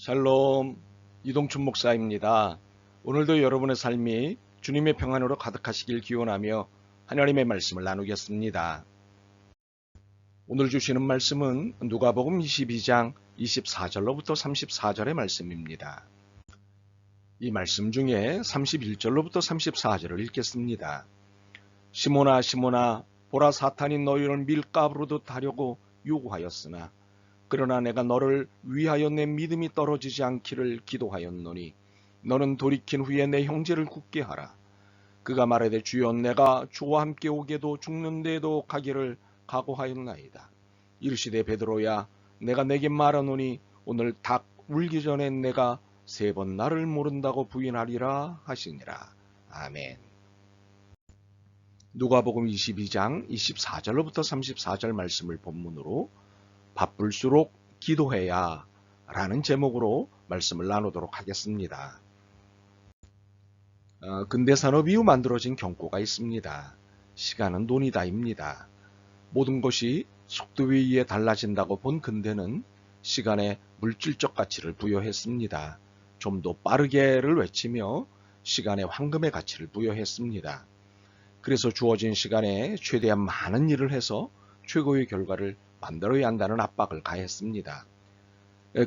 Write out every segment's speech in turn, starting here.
샬롬, 이동춘 목사입니다. 오늘도 여러분의 삶이 주님의 평안으로 가득하시길 기원하며 하나님의 말씀을 나누겠습니다. 오늘 주시는 말씀은 누가복음 22장 24절로부터 34절의 말씀입니다. 이 말씀 중에 31절로부터 34절을 읽겠습니다. 시몬아 시몬아 보라 사탄이 너희를 밀가루로 하려고 요구하였으나 그러나 내가 너를 위하여 내 믿음이 떨어지지 않기를 기도하였노니 너는 돌이킨 후에 내 형제를 굳게 하라. 그가 말하되 주여 내가 주와 함께 오게도 죽는 데도 가기를 각오하였나이다. 이르시되 베드로야 내가 내게 말하노니 오늘 닭 울기 전에 내가 3번 나를 모른다고 부인하리라 하시니라. 아멘. 누가복음 22장 24절로부터 34절 말씀을 본문으로 바쁠수록 기도해야 라는 제목으로 말씀을 나누도록 하겠습니다. 근대산업 이후 만들어진 경고가 있습니다. 시간은 돈이다입니다. 모든 것이 속도에 의해 달라진다고 본 근대는 시간에 물질적 가치를 부여했습니다. 좀 더 빠르게를 외치며 시간에 황금의 가치를 부여했습니다. 그래서 주어진 시간에 최대한 많은 일을 해서 최고의 결과를 만들어야 한다는 압박을 가했습니다.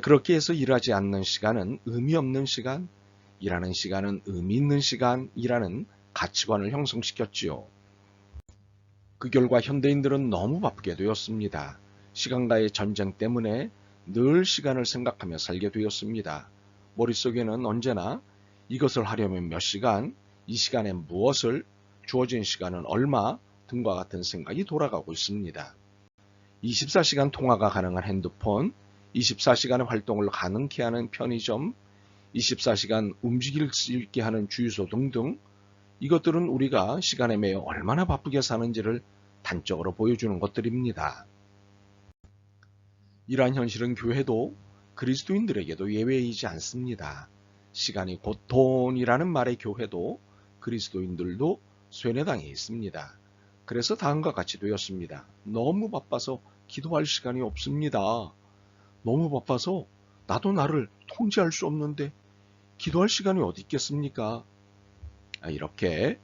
그렇게 해서 일하지 않는 시간은 의미 없는 시간, 일하는 시간은 의미 있는 시간이라는 가치관을 형성시켰지요. 그 결과 현대인들은 너무 바쁘게 되었습니다. 시간과의 전쟁 때문에 늘 시간을 생각하며 살게 되었습니다. 머릿속에는 언제나 이것을 하려면 몇 시간, 이 시간에 무엇을, 주어진 시간은 얼마 등과 같은 생각이 돌아가고 있습니다. 24시간 통화가 가능한 핸드폰, 24시간의 활동을 가능케 하는 편의점, 24시간 움직일 수 있게 하는 주유소 등등 이것들은 우리가 시간에 매여 얼마나 바쁘게 사는지를 단적으로 보여주는 것들입니다. 이러한 현실은 교회도 그리스도인들에게도 예외이지 않습니다. 시간이 곧 돈이라는 말의 교회도 그리스도인들도 쇠뇌당해 있습니다. 그래서 다음과 같이 되었습니다. 너무 바빠서 기도할 시간이 없습니다. 너무 바빠서 나도 나를 통제할 수 없는데 기도할 시간이 어디 있겠습니까? 이렇게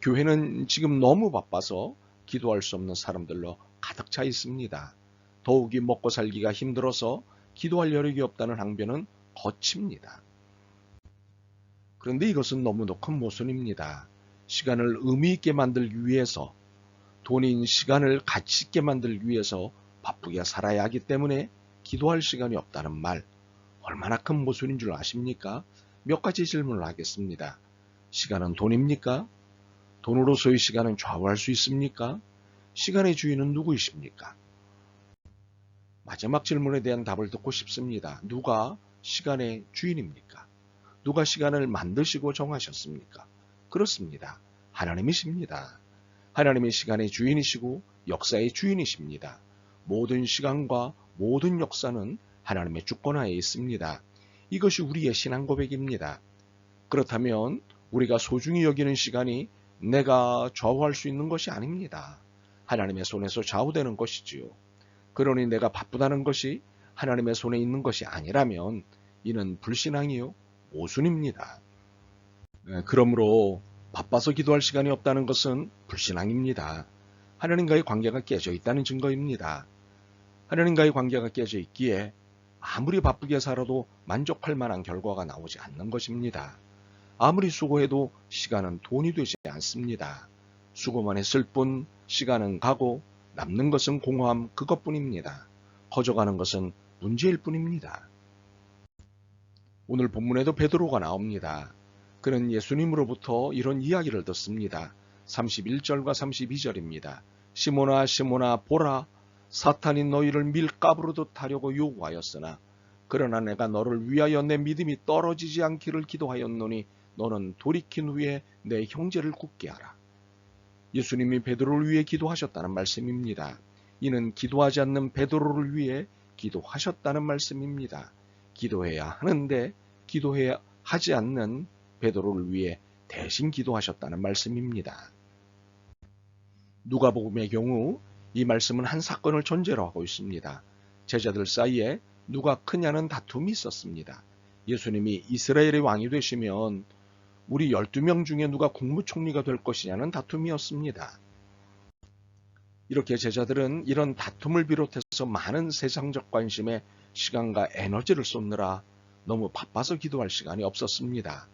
교회는 지금 너무 바빠서 기도할 수 없는 사람들로 가득 차 있습니다. 더욱이 먹고 살기가 힘들어서 기도할 여력이 없다는 항변은 거칩니다. 그런데 이것은 너무도 큰 모순입니다. 시간을 의미 있게 만들기 위해서 돈인 시간을 가치 있게 만들기 위해서 바쁘게 살아야 하기 때문에 기도할 시간이 없다는 말 얼마나 큰 모순인 줄 아십니까? 몇 가지 질문을 하겠습니다. 시간은 돈입니까? 돈으로서의 시간은 좌우할 수 있습니까? 시간의 주인은 누구이십니까? 마지막 질문에 대한 답을 듣고 싶습니다. 누가 시간의 주인입니까? 누가 시간을 만드시고 정하셨습니까? 그렇습니다. 하나님이십니다. 하나님이 시간의 주인이시고 역사의 주인이십니다. 모든 시간과 모든 역사는 하나님의 주권하에 있습니다. 이것이 우리의 신앙 고백입니다. 그렇다면 우리가 소중히 여기는 시간이 내가 좌우할 수 있는 것이 아닙니다. 하나님의 손에서 좌우되는 것이지요. 그러니 내가 바쁘다는 것이 하나님의 손에 있는 것이 아니라면 이는 불신앙이요 모순입니다. 그러므로 바빠서 기도할 시간이 없다는 것은 불신앙입니다. 하나님과의 관계가 깨져 있다는 증거입니다. 하나님과의 관계가 깨져 있기에 아무리 바쁘게 살아도 만족할 만한 결과가 나오지 않는 것입니다. 아무리 수고해도 시간은 돈이 되지 않습니다. 수고만 했을 뿐 시간은 가고 남는 것은 공허함 그것뿐입니다. 커져가는 것은 문제일 뿐입니다. 오늘 본문에도 베드로가 나옵니다. 그는 예수님으로부터 이런 이야기를 듣습니다. 31절과 32절입니다. 시몬아 시몬아 보라 사탄이 너희를 밀가루로 하려고 요구하였으나 그러나 내가 너를 위하여 내 믿음이 떨어지지 않기를 기도하였노니 너는 돌이킨 후에 내 형제를 굳게 하라. 예수님이 베드로를 위해 기도하셨다는 말씀입니다. 이는 기도하지 않는 베드로를 위해 기도하셨다는 말씀입니다. 기도해야 하는데 기도해야 하지 않는 베드로를 위해 대신 기도하셨다는 말씀입니다. 누가복음의 경우 이 말씀은 한 사건을 전제로 하고 있습니다. 제자들 사이에 누가 크냐는 다툼이 있었습니다. 예수님이 이스라엘의 왕이 되시면 우리 12명 중에 누가 국무총리가 될 것이냐는 다툼이었습니다. 이렇게 제자들은 이런 다툼을 비롯해서 많은 세상적 관심에 시간과 에너지를 쏟느라 너무 바빠서 기도할 시간이 없었습니다.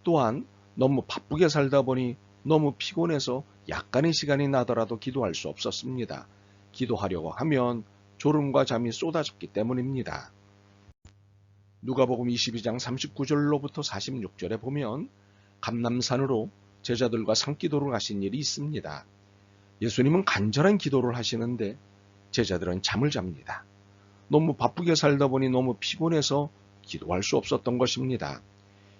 또한 너무 바쁘게 살다 보니 너무 피곤해서 약간의 시간이 나더라도 기도할 수 없었습니다. 기도하려고 하면 졸음과 잠이 쏟아졌기 때문입니다. 누가복음 22장 39절로부터 46절에 보면 감람산으로 제자들과 산기도를 하신 일이 있습니다. 예수님은 간절한 기도를 하시는데 제자들은 잠을 잡니다. 너무 바쁘게 살다 보니 너무 피곤해서 기도할 수 없었던 것입니다.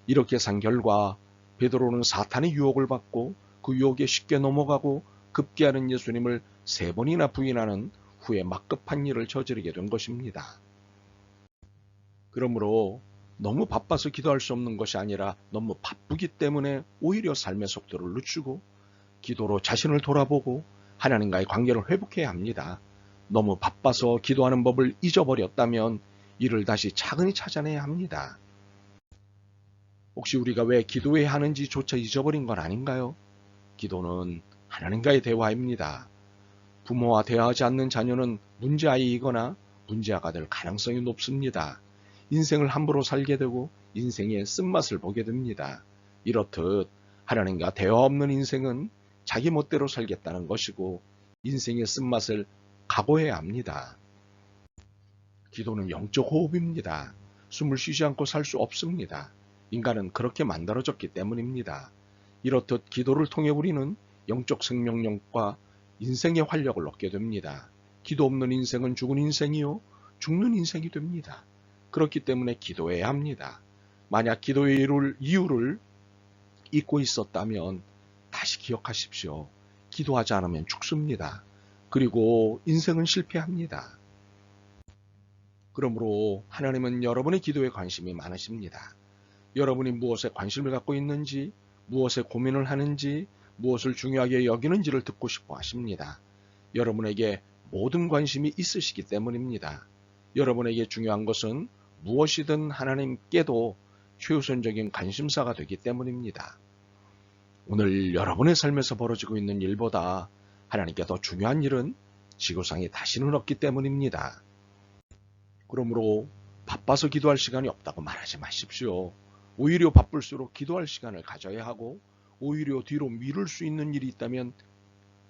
이렇게 산 결과 베드로는 사탄의 유혹을 받고 그 유혹에 쉽게 넘어가고 급기야는 예수님을 3번이나 부인하는 후에 막급한 일을 저지르게 된 것입니다. 그러므로 너무 바빠서 기도할 수 없는 것이 아니라 너무 바쁘기 때문에 오히려 삶의 속도를 늦추고 기도로 자신을 돌아보고 하나님과의 관계를 회복해야 합니다. 너무 바빠서 기도하는 법을 잊어버렸다면 이를 다시 차근히 찾아내야 합니다. 혹시 우리가 왜 기도해야 하는지조차 잊어버린 건 아닌가요? 기도는 하나님과의 대화입니다. 부모와 대화하지 않는 자녀는 문제아이이거나 문제아가 될 가능성이 높습니다. 인생을 함부로 살게 되고 인생의 쓴맛을 보게 됩니다. 이렇듯 하나님과 대화 없는 인생은 자기 멋대로 살겠다는 것이고 인생의 쓴맛을 각오해야 합니다. 기도는 영적 호흡입니다. 숨을 쉬지 않고 살 수 없습니다. 인간은 그렇게 만들어졌기 때문입니다. 이렇듯 기도를 통해 우리는 영적 생명력과 인생의 활력을 얻게 됩니다. 기도 없는 인생은 죽은 인생이요 죽는 인생이 됩니다. 그렇기 때문에 기도해야 합니다. 만약 기도의 이유를 잊고 있었다면 다시 기억하십시오. 기도하지 않으면 죽습니다. 그리고 인생은 실패합니다. 그러므로 하나님은 여러분의 기도에 관심이 많으십니다. 여러분이 무엇에 관심을 갖고 있는지, 무엇에 고민을 하는지, 무엇을 중요하게 여기는지를 듣고 싶어 하십니다. 여러분에게 모든 관심이 있으시기 때문입니다. 여러분에게 중요한 것은 무엇이든 하나님께도 최우선적인 관심사가 되기 때문입니다. 오늘 여러분의 삶에서 벌어지고 있는 일보다 하나님께 더 중요한 일은 지구상에 다시는 없기 때문입니다. 그러므로 바빠서 기도할 시간이 없다고 말하지 마십시오. 오히려 바쁠수록 기도할 시간을 가져야 하고 오히려 뒤로 미룰 수 있는 일이 있다면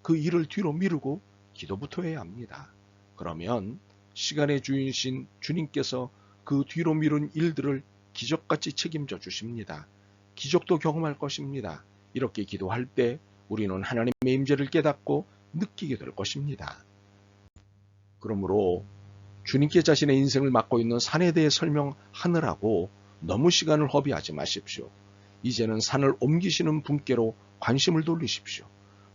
그 일을 뒤로 미루고 기도부터 해야 합니다. 그러면 시간의 주인이신 주님께서 그 뒤로 미룬 일들을 기적같이 책임져 주십니다. 기적도 경험할 것입니다. 이렇게 기도할 때 우리는 하나님의 임재를 깨닫고 느끼게 될 것입니다. 그러므로 주님께 자신의 인생을 맡고 있는 산에 대해 설명하느라고 너무 시간을 허비하지 마십시오. 이제는 산을 옮기시는 분께로 관심을 돌리십시오.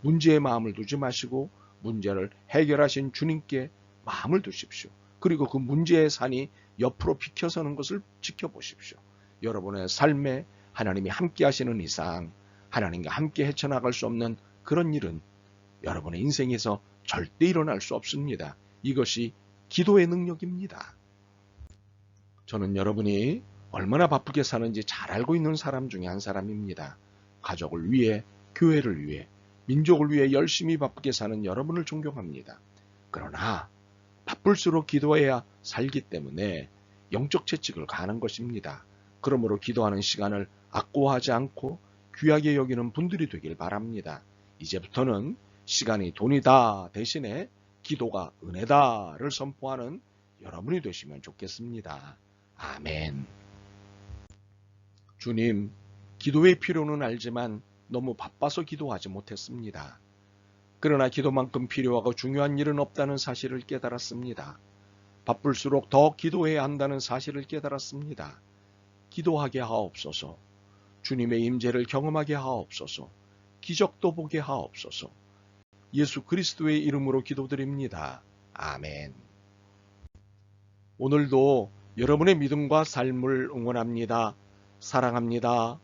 문제에 마음을 두지 마시고 문제를 해결하신 주님께 마음을 두십시오. 그리고 그 문제의 산이 옆으로 비켜서는 것을 지켜보십시오. 여러분의 삶에 하나님이 함께 하시는 이상 하나님과 함께 헤쳐나갈 수 없는 그런 일은 여러분의 인생에서 절대 일어날 수 없습니다. 이것이 기도의 능력입니다. 저는 여러분이 얼마나 바쁘게 사는지 잘 알고 있는 사람 중에 한 사람입니다. 가족을 위해, 교회를 위해, 민족을 위해 열심히 바쁘게 사는 여러분을 존경합니다. 그러나 바쁠수록 기도해야 살기 때문에 영적 채찍을 가하는 것입니다. 그러므로 기도하는 시간을 아까워하지 않고 귀하게 여기는 분들이 되길 바랍니다. 이제부터는 시간이 돈이다 대신에 기도가 은혜다를 선포하는 여러분이 되시면 좋겠습니다. 아멘. 주님, 기도의 필요는 알지만 너무 바빠서 기도하지 못했습니다. 그러나 기도만큼 필요하고 중요한 일은 없다는 사실을 깨달았습니다. 바쁠수록 더 기도해야 한다는 사실을 깨달았습니다. 기도하게 하옵소서. 주님의 임재를 경험하게 하옵소서. 기적도 보게 하옵소서. 예수 그리스도의 이름으로 기도드립니다. 아멘. 오늘도 여러분의 믿음과 삶을 응원합니다. 사랑합니다.